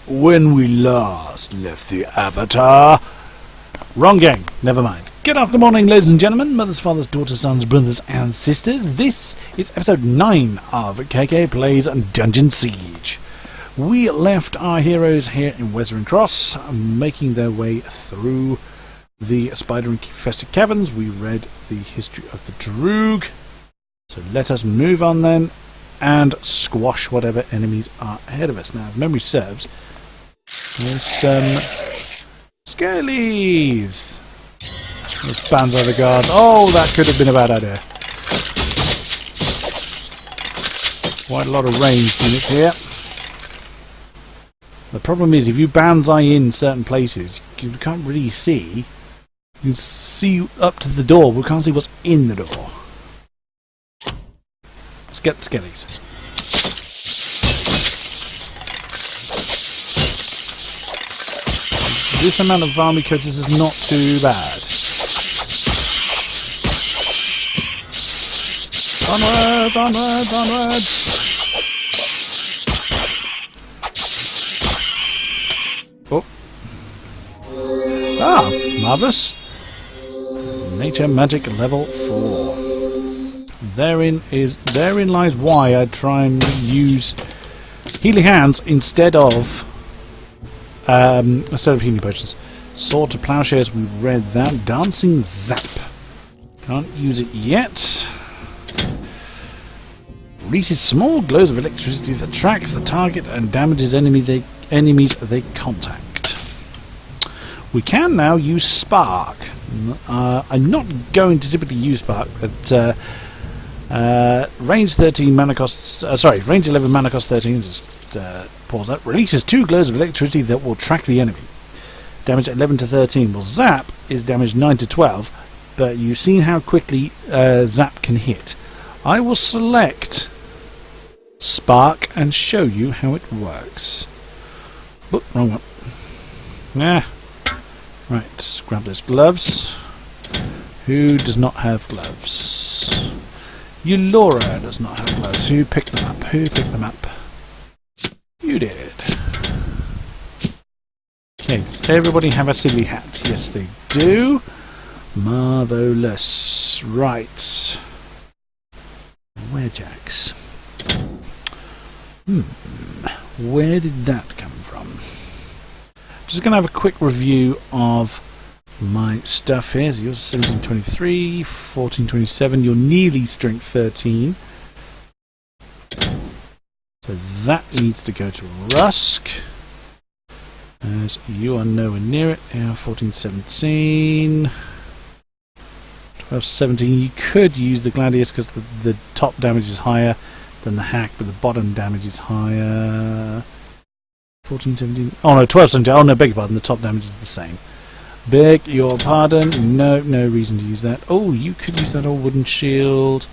when we last left the Avatar. Wrong game, never mind. Good afternoon, morning, ladies and gentlemen, mothers, fathers, daughters, sons, brothers and sisters. This is episode 9 of KK Plays Dungeon Siege. We left our heroes here in Wesrin Cross, making their way through the spider-infested caverns. We read the history of the Droog. So let us move on then and squash whatever enemies are ahead of us. Now, if memory serves, there's some Scalies. There's bands over guards. Oh, that could have been a bad idea. Quite a lot of ranged units here. The problem is, if you banzai in certain places, you can't really see. You can see up to the door, but we can't see what's in the door. Let's get the Skellies. This amount of army coaches is not too bad. Onwards, onwards, onwards! Oh. Ah, marvellous. Nature Magic level 4. Therein lies why I try and use Healing Hands instead of healing potions. Sword to Plowshares, we read that. Dancing Zap. Can't use it yet. Releases small glows of electricity that track the target and damages enemies they contact. We can now use Spark. I'm not going to typically use Spark, but range 13 mana costs. Range 11 mana cost 13. Just pause that. Releases 2 glows of electricity that will track the enemy. Damage 11 to 13. Well, Zap is damage 9 to 12, but you've seen how quickly Zap can hit. I will select Spark and show you how it works. Oh, wrong one. Nah. Right, grab those gloves. Who does not have gloves? Eulora does not have gloves. Who picked them up? Who picked them up? You did. Okay, does everybody have a silly hat? Yes, they do. Marvellous. Right. Wherejax? Where did that come from? Just going to have a quick review of my stuff here. So yours is 1723, 1427, you're nearly strength 13. So that needs to go to Rusk, as you are nowhere near it. Yeah, 1417, 1217. You could use the Gladius because the top damage is higher than the hack, but the bottom damage is higher. 1417. Oh no, 1217. Oh no, beg your pardon. The top damage is the same. Beg your pardon. No reason to use that. Oh, you could use that old wooden shield.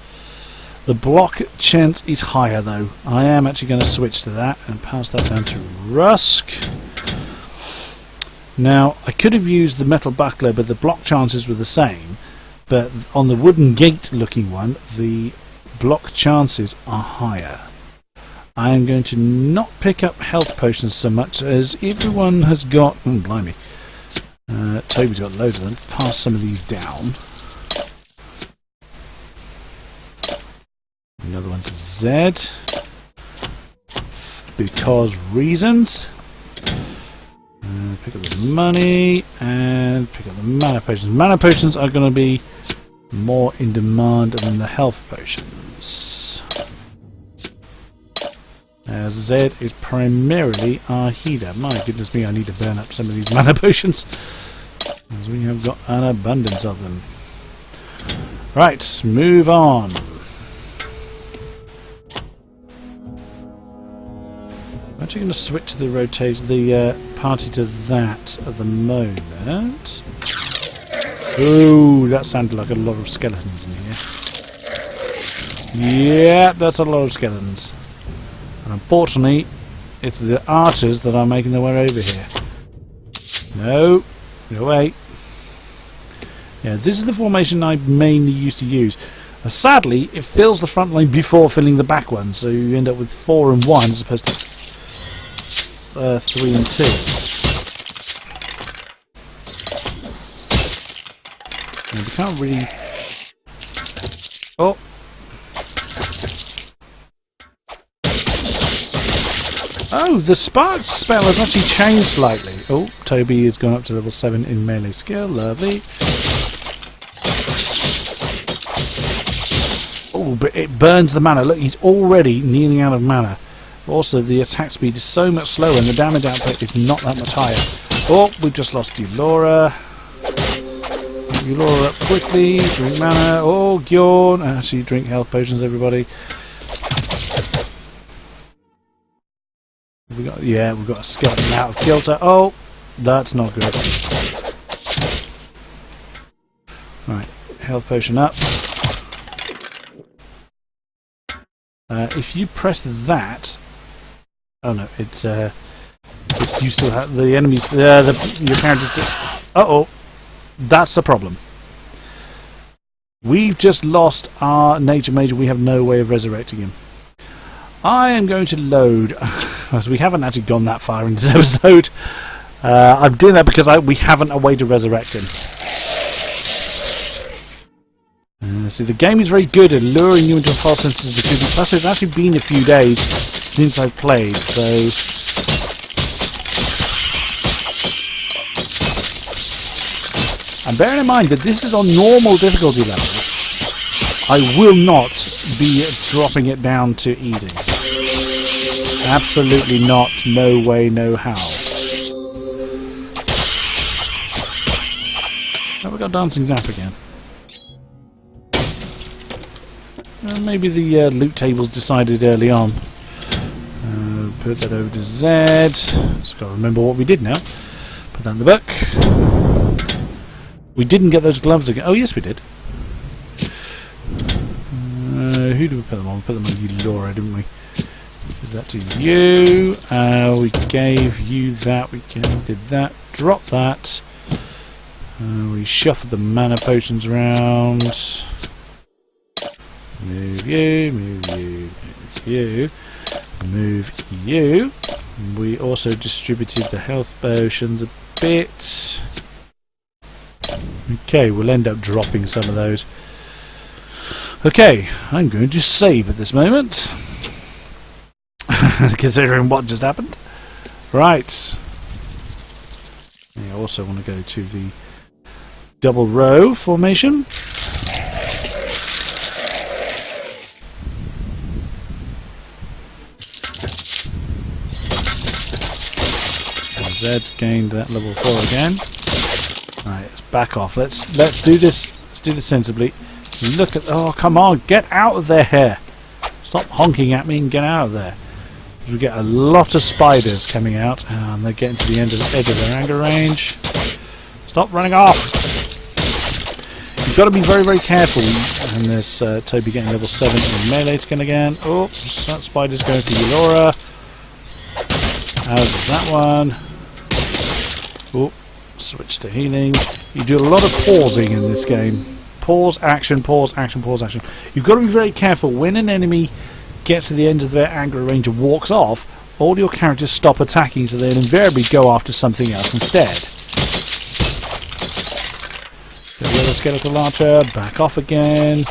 The block chance is higher though. I am actually going to switch to that and pass that down to Rusk. Now, I could have used the metal buckler, but the block chances were the same. But on the wooden gate looking one, the block chances are higher. I am going to not pick up health potions so much as everyone has got... blimey. Toby's got loads of them. Pass some of these down. Another one to Z. Because reasons. Pick up the money and pick up the mana potions. Mana potions are going to be more in demand than the health potions. Z is primarily our healer. My goodness me, I need to burn up some of these mana potions, as we have got an abundance of them. Right, move on. I'm actually going to switch the party to that at the moment. Ooh, that sounded like a lot of skeletons in here. Yeah, that's a lot of skeletons. And unfortunately, it's the archers that are making their way over here. No, go away. Yeah, this is the formation I mainly used to use. Sadly, it fills the front line before filling the back one, so you end up with 4 and 1 as opposed to 3 and 2. And we can't really... Oh! Oh, the spark spell has actually changed slightly. Oh, Toby has gone up to level 7 in melee skill. Lovely. Oh, but it burns the mana. Look, he's already nearly out of mana. Also, the attack speed is so much slower and the damage output is not that much higher. Oh, we've just lost Eulora. Eulora up quickly. Drink mana. Oh, Gyorn. Actually, drink health potions, everybody. We got, yeah, we've got a skeleton out of kilter. Oh, that's not good. Right, health potion up. If you press that, oh no, it's you still have the enemies. Your characters still. Oh, that's the problem. We've just lost our nature mage. We have no way of resurrecting him. I am going to load. As we haven't actually gone that far in this episode. I'm doing that because we haven't a way to resurrect him. See, the game is very good at luring you into a false sense of security. Plus, it's actually been a few days since I've played, so... And bearing in mind that this is on normal difficulty level, I will not be dropping it down to easy. Absolutely not. No way, no how. Oh, we got Dancing Zap again. Maybe the loot tables decided early on. Put that over to Z. Just got to remember what we did now. Put that in the book. We didn't get those gloves again. Oh, yes, we did. Who did we put them on? We put them on Eulora, didn't we? Did that to you. We gave you that. We did that. Drop that. We shuffled the mana potions around. Move you, move you, move you, move you. We also distributed the health potions a bit. Okay, we'll end up dropping some of those. Okay, I'm going to save at this moment. Considering what just happened. Right. I also want to go to the double row formation. Zed's gained that level 4 again. Right, let's back off. Let's do this. Let's do this sensibly. Look at... Oh, come on. Get out of there. Stop honking at me and get out of there. We get a lot of spiders coming out. And they're getting to the edge of their anger range. Stop running off. You've got to be very, very careful. And there's Toby getting level 7 in melee skin again. Oops. That spider's going for Eulora. As is that one. Oh, switch to healing. You do a lot of pausing in this game. Pause, action, pause, action, pause, action. You've got to be very careful. When an enemy gets to the end of their anger range and walks off, all your characters stop attacking, so they'll invariably go after something else instead. Get rid of skeletal archer, back off again.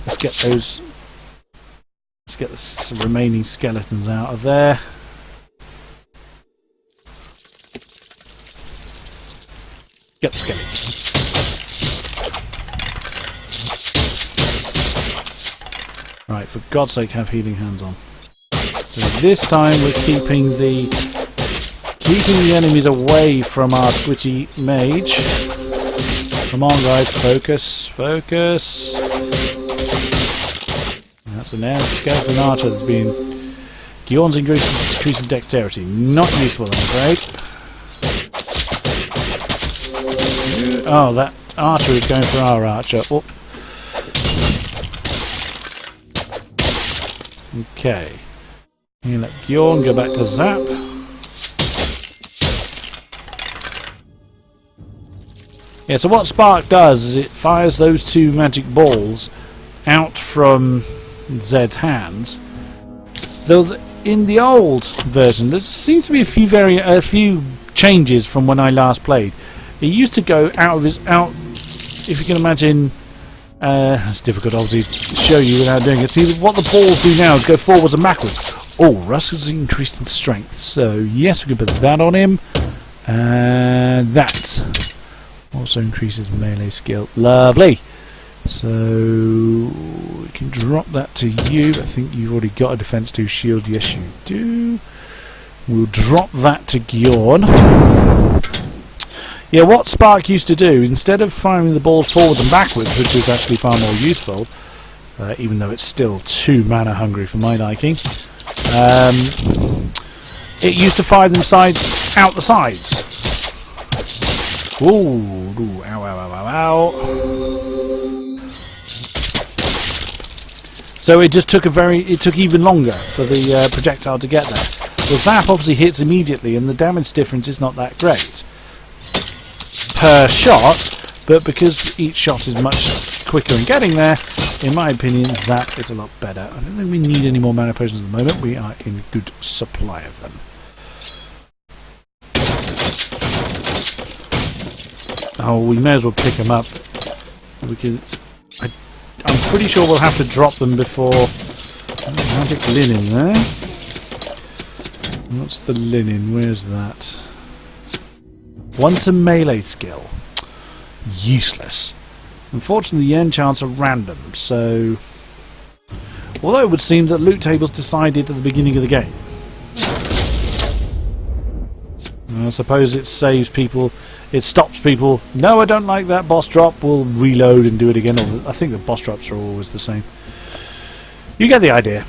Let's get those... Let's get the remaining skeletons out of there. Get the skeletons. Right, for God's sake, have healing hands on. So this time we're keeping the enemies away from our squishy mage. Come on, guys, focus, focus. That's an skeleton archer that's been Gyorn's increasing dexterity. Not useful, I'm afraid. Oh, that archer is going for our archer. Oh. Okay. You let Gyorn go back to Zap. Yeah, so what Spark does is it fires those two magic balls out from Zed's hands. Though in the old version. There seems to be a few changes from when I last played. He used to go out. If you can imagine, it's difficult obviously to show you without doing it. See, what the balls do now is go forwards and backwards. Oh, Russ has increased in strength, so yes, we can put that on him. And that also increases melee skill. Lovely. So we can drop that to you. I think you've already got a defense 2 shield. Yes, you do. We'll drop that to Gjorn. Yeah, what Spark used to do, instead of firing the balls forwards and backwards, which is actually far more useful, even though it's still too mana hungry for my liking, it used to fire them out the sides. Ooh, ow, ow, ow, ow, ow. So it just took even longer for the projectile to get there. The zap obviously hits immediately, and the damage difference is not that great per shot, but because each shot is much quicker in getting there, in my opinion, zap is a lot better. I don't think we need any more mana potions at the moment. We are in good supply of them. Oh, we may as well pick them up. We can. I'm pretty sure we'll have to drop them before. Magic linen there. What's the linen? Where's that? 1 to melee skill. Useless. Unfortunately, the enchants are random, so. Although it would seem that loot tables decided at the beginning of the game. I suppose it saves people. It stops people. No, I don't like that boss drop. We'll reload and do it again. I think the boss drops are always the same. You get the idea.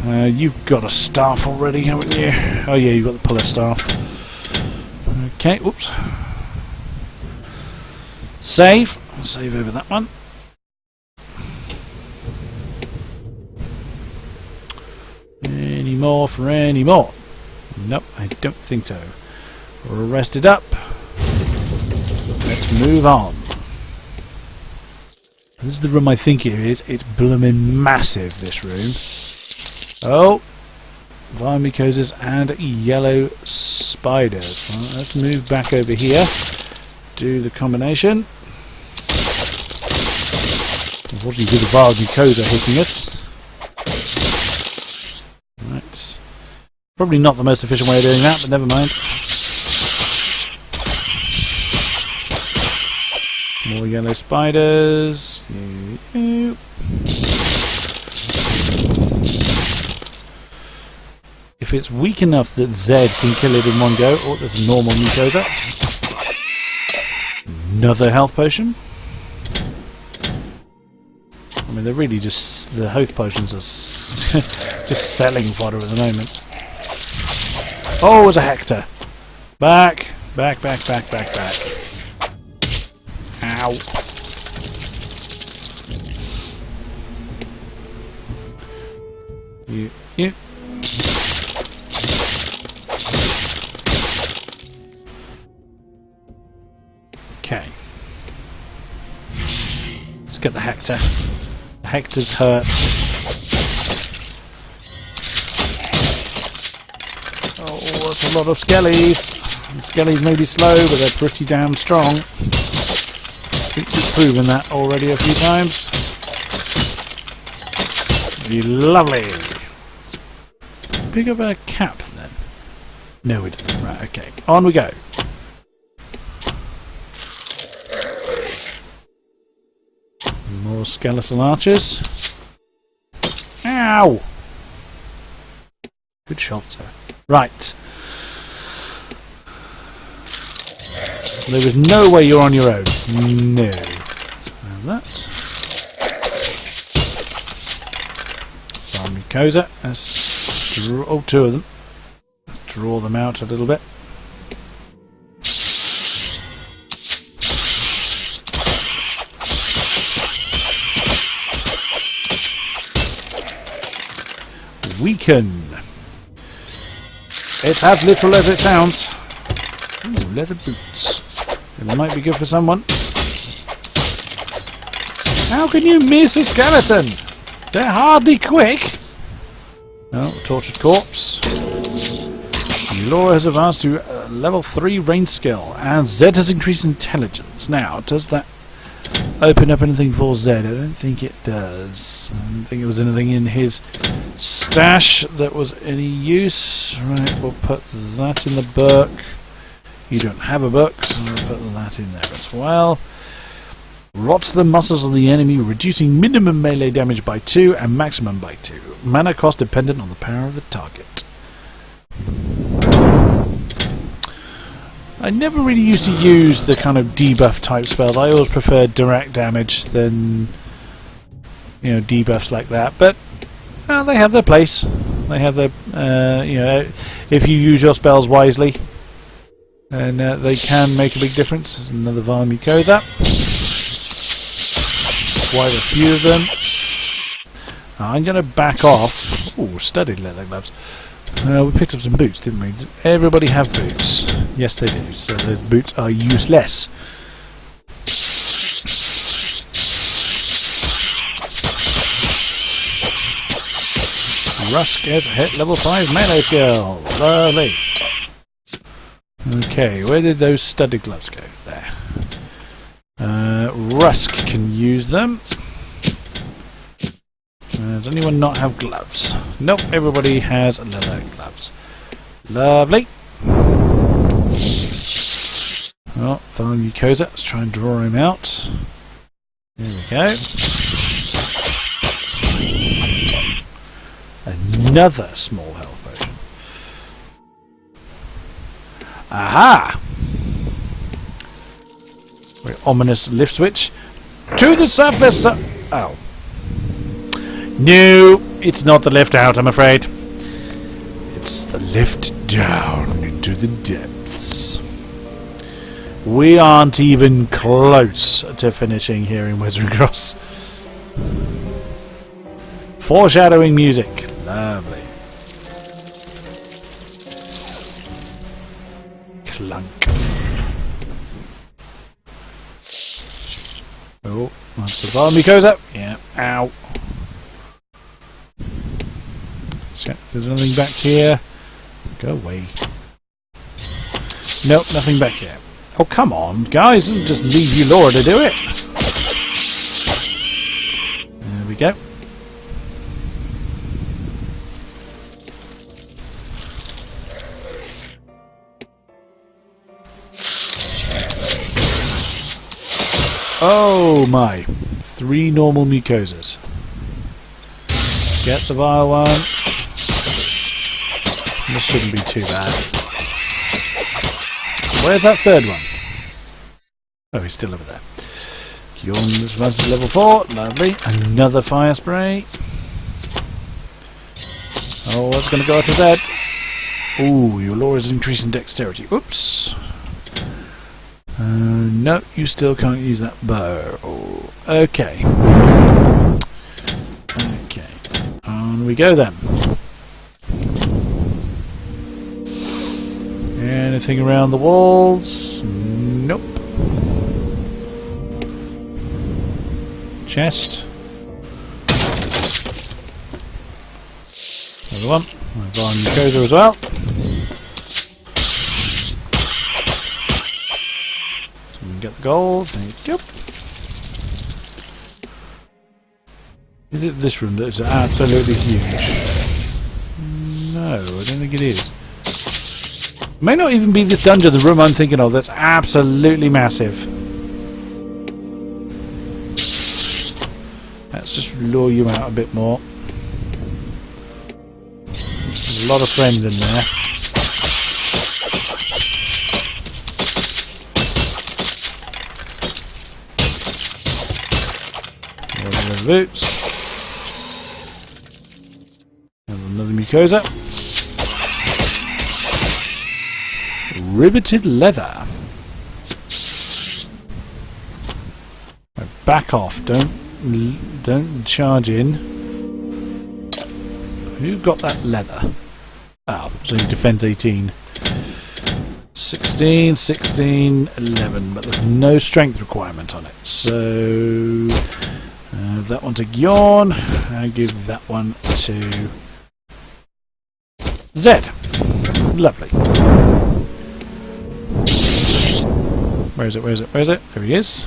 You've got a staff already, haven't you? Oh yeah, you've got the puller staff. Okay, whoops. Save. I'll save over that one. Any more for any more? Nope, I don't think so. Rest it up. Let's move on. This is the room I think it is. It's blooming massive, this room. Oh! Vermicoses and yellow spiders. Well, let's move back over here. Do the combination. Unfortunately, with the Vermicosa hitting us. Right. Probably not the most efficient way of doing that, but never mind. More yellow spiders. If it's weak enough that Zed can kill it in one go. Oh, there's a normal mucosa. Another health potion. I mean, they're really just... the health potions are just selling fodder at the moment. Oh, it's a Hector. Back. Back, back, back, back, back. Ow. You. Okay. Let's get the Hector. The Hector's hurt. Oh, that's a lot of skellies. The skellies may be slow, but they're pretty damn strong. I think we've proven that already a few times. Be lovely. Pick up a cap then. No, we didn't. Right, okay. On we go. More skeletal archers. Ow! Good shot, sir. Right. There is no way you're on your own. No. And that. Mucosa. Let's draw. Oh, 2 of them. Let's draw them out a little bit. Weaken. It's as literal as it sounds. Ooh, leather boots. It might be good for someone. How can you miss a skeleton? They're hardly quick. Oh, tortured corpse. Laura has advanced to level 3 range skill, and Zed has increased intelligence. Now, does that open up anything for Zed? I don't think it does. I don't think there was anything in his stash that was any use. Right, we'll put that in the book. You don't have a book, so I'll put that in there as well. Rots the muscles of the enemy, reducing minimum melee damage by 2 and maximum by 2. Mana cost dependent on the power of the target. I never really used to use the kind of debuff type spells. I always preferred direct damage than, you know, debuffs like that. But well, they have their place. They have their, you know, if you use your spells wisely, and they can make a big difference. There's another Vile Mucosa. Quite a few of them. I'm going to back off. Ooh, studded leather gloves. We picked up some boots, didn't we? Does everybody have boots? Yes, they do. So those boots are useless. Rusk has hit level 5 melee skill. Lovely. Okay, where did those studded gloves go? There. Rusk can use them. Does anyone not have gloves? Nope, everybody has leather gloves. Lovely. Oh, Vile Mucosa. Let's try and draw him out. There we go. Another small health potion. Aha! Very ominous lift switch. To the surface! Oh. No, it's not the lift out, I'm afraid. It's the lift down into the depths. We aren't even close to finishing here in Wesrin Cross. Foreshadowing music. Lovely. Clunk. Oh, that's the Vile Mucosa. Yeah, ow. Check if there's anything back here. Go away. Nope, nothing back here. Oh, come on, guys. Just leave you Laura to do it. There we go. Oh my. 3 normal mucosas. Get the vile one. This shouldn't be too bad. Where's that third one? Oh, he's still over there. Yawn response to level 4. Lovely. Another fire spray. Oh, what's going to go up his head? Ooh, your lore is increasing dexterity. Oops. No, you still can't use that bow. Oh, okay. Okay. On we go then. Anything around the walls? Nope. Chest. Another one. My Vile Mucosa as well. So we can get the gold. There you go. Is it this room that is absolutely huge? No, I don't think it is. It may not even be this dungeon, the room I'm thinking of, that's absolutely massive. Let's just lure you out a bit more. There's a lot of friends in there. There's the boots. And another mucosa. Riveted leather. Back off! Don't charge in. Who got that leather? Oh, so he defends 18. 16, 16, 11, but there's no strength requirement on it. So that one to Yawn, and give that one to Zed. Lovely. Where is it? Where is it? Where is it? There he is.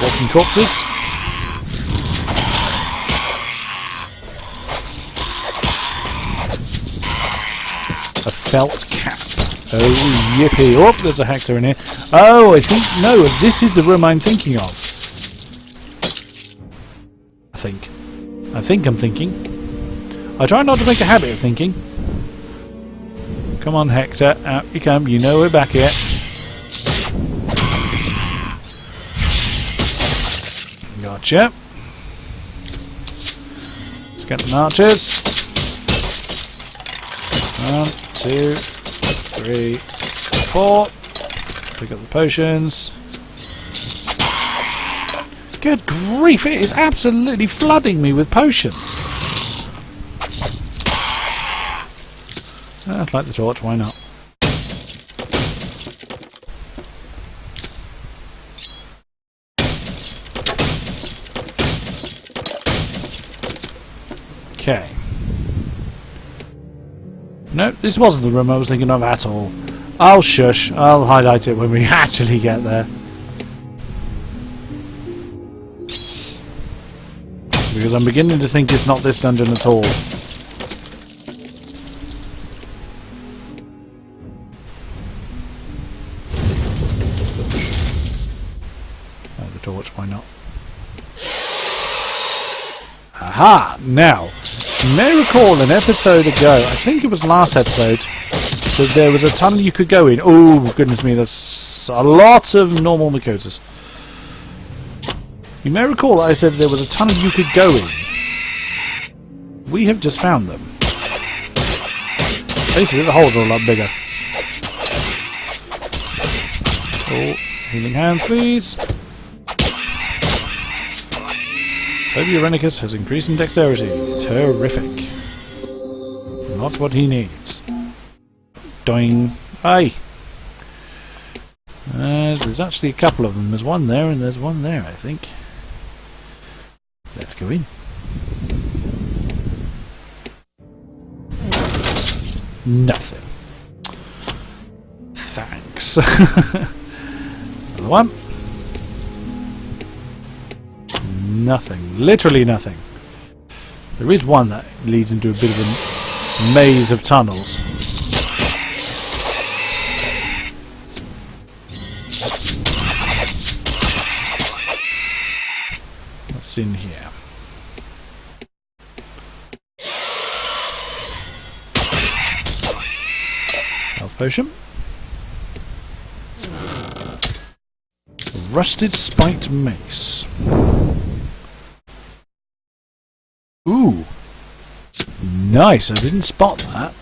Walking corpses. A felt cap. Oh, yippee. Oh, there's a Hector in here. Oh, I think... No, this is the room I'm thinking of. I think I'm thinking. I try not to make a habit of thinking. Come on, Hector. Out you come. You know we're back here. Gotcha. Let's get the archers. 1, 2, 3, 4. Pick up the potions. Good grief, it is absolutely flooding me with potions. I'd like the torch, why not? Okay. No, this wasn't the room I was thinking of at all. I'll shush. I'll highlight it when we actually get there. Because I'm beginning to think it's not this dungeon at all. Oh, the torch, why not? Aha! Now, you may recall an episode ago, I think it was last episode, that there was a tunnel you could go in. Oh, goodness me, there's a lot of normal Mikosas. You may recall that I said there was a tunnel you could go in. We have just found them. Basically, the holes are a lot bigger. Oh, healing hands, please. Toby Irenikus has increased in dexterity. Terrific. Not what he needs. Doing. Aye. There's actually a couple of them. There's one there and there's one there, I think. Let's go in. Nothing. Thanks. Another one. Nothing. Literally nothing. There is one that leads into a bit of a maze of tunnels. What's in here? Health potion. Rusted spiked mace. Ooh. Nice, I didn't spot that.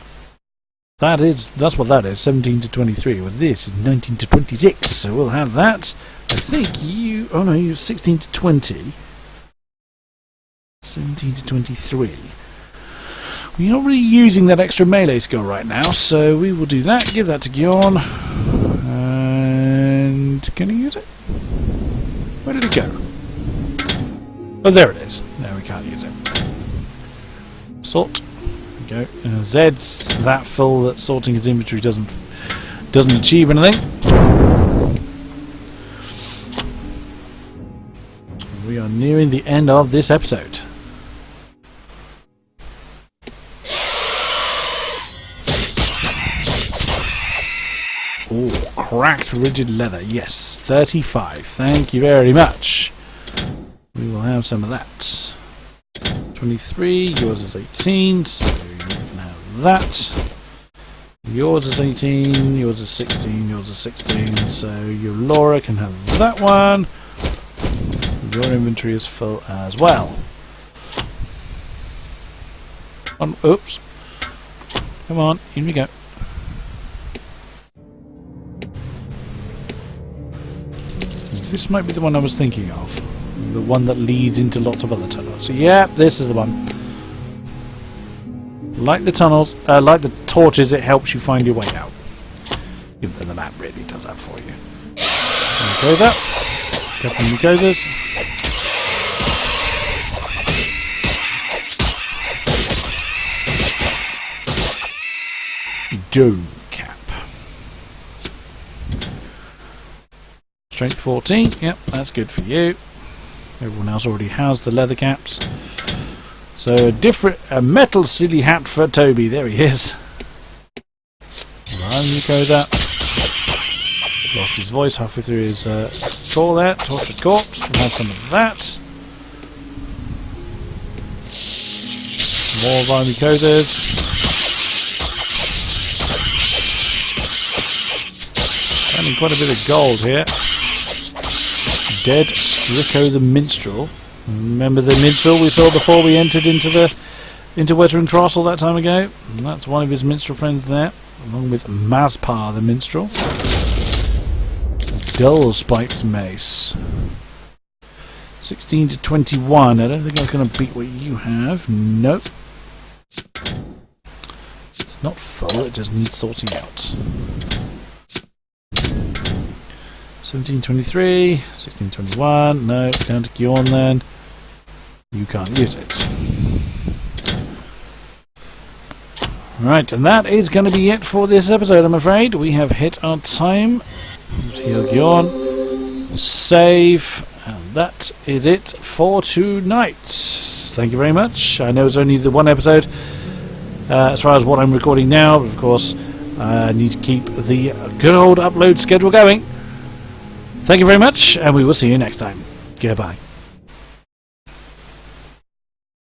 That's what that is, 17 to 23. Well, this is 19 to 26, so we'll have that. I think you... Oh no, you're 16 to 20. 17 to 23. We're not really using that extra melee skill right now, so we will do that. Give that to Gyorn. And... can he use it? Where did it go? Oh, there it is. No, we can't use it. Sort. There we go. Zed's that full that sorting his inventory doesn't achieve anything. We are nearing the end of this episode. Oh, cracked rigid leather. Yes, 35. Thank you very much. We will have some of that. 23. Yours is 18, so you can have that. Yours is 18. Yours is 16. Yours is 16. So your Laura can have that one. Your inventory is full as well. Oops. Come on, in we go. This might be the one I was thinking of. The one that leads into lots of other tunnels. So, yeah, this is the one. Like the tunnels, like the torches, it helps you find your way out. Even though the map really does that for you. There goes up. Couple of Mikosas. Dome cap. Strength 14. Yep, that's good for you. Everyone else already has the leather caps. So a metal silly hat for Toby. There he is. He goes out. Lost his voice halfway through his call there. Tortured corpse. We'll have some of that. More Irenikus. Finding quite a bit of gold here. Dead Strico the Minstrel. Remember the minstrel we saw before we entered into Wesrin Cross all that time ago? And that's one of his minstrel friends there, along with Mazpar the Minstrel. Dull Spiked Mace. 16 to 21. I don't think I'm going to beat what you have. Nope. It's not full, it just needs sorting out. 1723, 1621, no, down to Gjorn then. You can't use it. Right, and that is going to be it for this episode, I'm afraid. We have hit our time. Heal Gjorn. Save. And that is it for tonight. Thank you very much. I know it's only the one episode as far as what I'm recording now, but of course I need to keep the good old upload schedule going. Thank you very much, and we will see you next time. Goodbye.